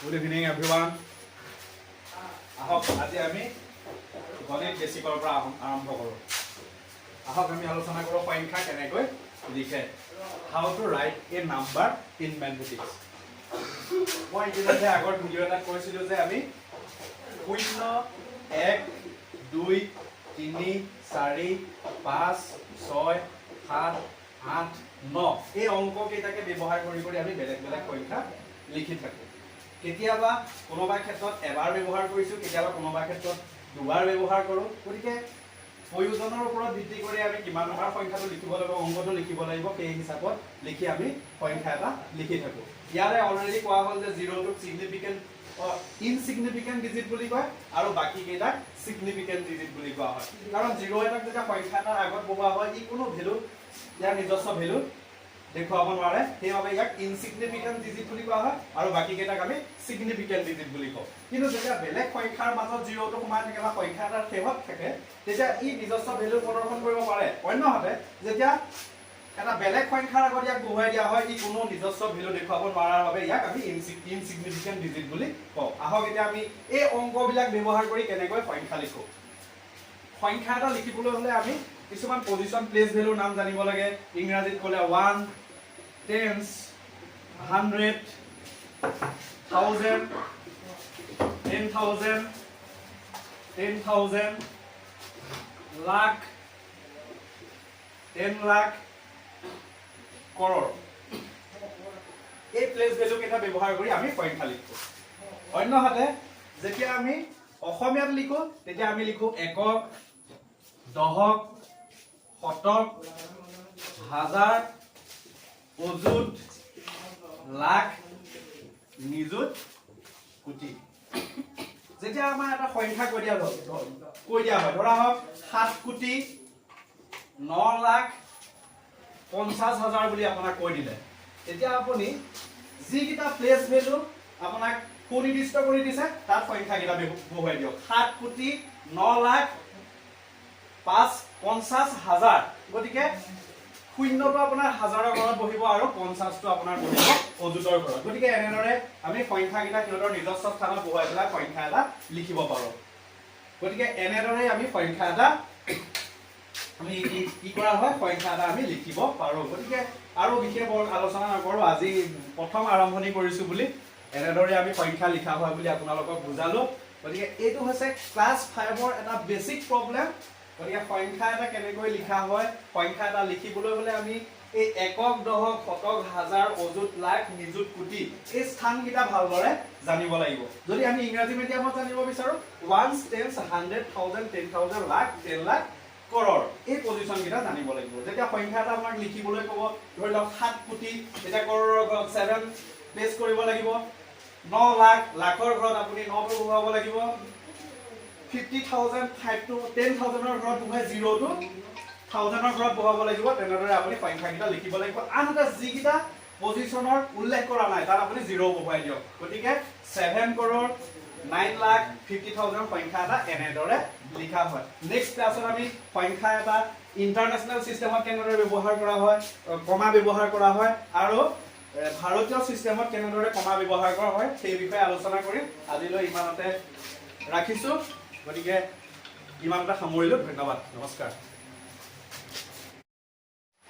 Good evening, everyone. আজি আমি গণিত বেছিকৰ পৰা আৰম্ভ কৰোঁ। আহক আমি আলোচনা কৰোঁ সংখ্যা কেনেকৈ লিখে। How to write a number in mathematics. মই ইতিমধ্যে আগৰ ভিডিঅ' এটাত কৈছিলোঁ যে আমি 0 1 2 3 4 5 6 7 8 9 এই অংক কেইটাকে ব্যৱহাৰ কৰি আমি বেলেগ বেলেগ সংখ্যা লিখি থাকোঁ। কেতিয়াবা কোনোবা ক্ষেত্ৰত এবাৰ ব্যৱহাৰ কৰিছোঁ, কেতিয়াবা কোনোবা ক্ষেত্ৰত দুবাৰ ব্যৱহাৰ কৰোঁ। গতিকে প্ৰয়োজনৰ ওপৰত ভিত্তি কৰি আমি কিমান বাৰ সংখ্যাটো লিখিব লাগিব, অংকটো লিখিব লাগিব, সেই হিচাপত লিখি আমি সংখ্যা এটা লিখি থাকোঁ। ইয়াৰে অলৰেডি কোৱা হ'ল যে 0টোক সিগনিফিকেন্ট ইনসিগনিফিকেন্ট ডিজিট বুলি কয় আৰু বাকী কেইটাক সিগনিফিকেন্ট ডিজিট বুলি কোৱা হয়। কাৰণ 0 এটাক যেতিয়া সংখ্যা এটাৰ আগত বহোৱা হয় ই কোনো ভ্যালু ইয়াৰ নিজস্ব ভ্যালু দেখুৱাব নোৱাৰে, সেইবাবে ইয়াক ইনসিগনিফিকেন্ট ডিজিট বুলি কোৱা হয় আৰু বাকী কেইটাক আমি সিগনিফিকেন্ট ডিজিট বুলি কওঁ। কিন্তু যেতিয়া বেলেগ সংখ্যাৰ মাজত 0টো সোমাই থাকে বা সংখ্যা এটাৰ শেষত থাকে তেতিয়া ই নিজস্ব ভ্যালু প্ৰদৰ্শন কৰিব পাৰে। অন্যহাতে যেতিয়া এটা বেলেগ সংখ্যাৰ আগত ইয়াক বহুৱাই দিয়া হয় ই কোনো নিজস্ব ভ্যালু দেখুৱাব নোৱাৰাৰ বাবে ইয়াক আমি ইনসিগনিফিকেন্ট ডিজিট বুলি কওঁ। আহক এতিয়া আমি এই অংকবিলাক ব্যৱহাৰ কৰি কেনেকৈ সংখ্যা লিখোঁ। সংখ্যা এটা লিখিবলৈ হলে আমি কিছুমান পজিশন প্লেস ভ্যালুৰ নাম জানিব লাগে। ইংৰাজীত ক'লে 1 tens 100 1000 10,000 10,000 lakh 10 lakh crore এই প্লেস ভ্যালু কেইটা ব্যৱহাৰ কৰি আমি সংখ্যা লিখো। অন্যহাতে যেতিয়া আমি অসমীয়াত লিখো তেতিয়া আমি লিখো একক, দশক, শতক, হাজাৰ, অযুত, লাখ, নিযুত, কোটি। যেতিয়া আমাৰ এটা সংখ্যা কৈ দিয়া হয় ধৰা হওক 7 কোটি 9 লাখ 50 হাজাৰ বুলি আপোনাক কৈ দিলে, তেতিয়া আপুনি যিকেইটা প্লেস ভ্যালু আপোনাক সুনিৰ্দিষ্ট কৰি দিছে তাত সংখ্যা কেইটা বহুৱাই দিয়ক। 7 কোটি 9 লাখ 50 হাজাৰ, গতিকে শূন্যটো আপোনাৰ হাজাৰৰ ঘৰত বহিব আৰু 50টো আপোনাৰ বহিব অযুতৰ ঘৰত। গতিকে এনেদৰে আমি সংখ্যাকেইটা সিহঁতৰ নিজস্ব স্থানত বহুৱাই পেলাই সংখ্যা এটা লিখিব পাৰোঁ। গতিকে এনেদৰে আমি সংখ্যা এটা আমি কি কৰা হয় সংখ্যা এটা আমি লিখিব পাৰোঁ। গতিকে আৰু বিশেষ আলোচনা নকৰোঁ, আজি প্ৰথম আৰম্ভণি কৰিছোঁ বুলি এনেদৰে আমি সংখ্যা লিখা হয় বুলি আপোনালোকক বুজালোঁ। গতিকে এইটো হৈছে ক্লাছ 5ৰ এটা বেছিক প্ৰব্লেম। গতিকে সংখ্যা এটা কেনেকৈ লিখা হয়, সংখ্যা এটা লিখিবলৈ হলে আমি এই একক, দশক, শতক, হাজাৰ, অযুত, লাখ, নিযুত, কোটি এই স্থানকেইটা ভালদৰে জানিব লাগিব। যদি আমি ইংৰাজী মিডিয়ামত জানিব বিচাৰো 1 tens 100 1000 10,000 লাখ 10 লাখ crore এই পজিশন কেইটা জানিব লাগিব। যেতিয়া সংখ্যা এটা আমাক লিখিবলৈ ক'ব ধৰি লওক 7 কোটি, তেতিয়া কৰৰৰ ঘৰত 7 প্লেস কৰিব লাগিব। 9 লাখ, লাখৰ ঘৰত আপুনি 9টো বহুৱাব লাগিব। 50,000 5টো 10,000ৰ ঘৰত বহুৱাই 0টো 1000ৰ ঘৰত বহুৱাব লাগিব। তেনেদৰে আপুনি সংখ্যাকেইটা লিখিব লাগিব। আনহাতে যিকেইটা পজিশনৰ উল্লেখ কৰা নাই তাত আপুনি 0 বহুৱাই দিয়ক। গতিকে 7 crore 9 লাখ 50,000 সংখ্যা এটা এনেদৰে লিখা হয়। নেক্সট ক্লাছত আমি সংখ্যা এটা ইন্টাৰনেশ্যনেল সিস্টেমত কেনেদৰে ব্যৱহাৰ কৰা হয়, কমা ব্যৱহাৰ কৰা হয় আৰু ভাৰতীয় সিস্টেমত কেনেদৰে কমা ব্যৱহাৰ কৰা হয় সেই বিষয়ে আলোচনা কৰিম। আজিলৈ ইমানতে ৰাখিছোঁ। গতিকে ইমানটা সামৰিলোঁ। ধন্যবাদ, নমস্কাৰ।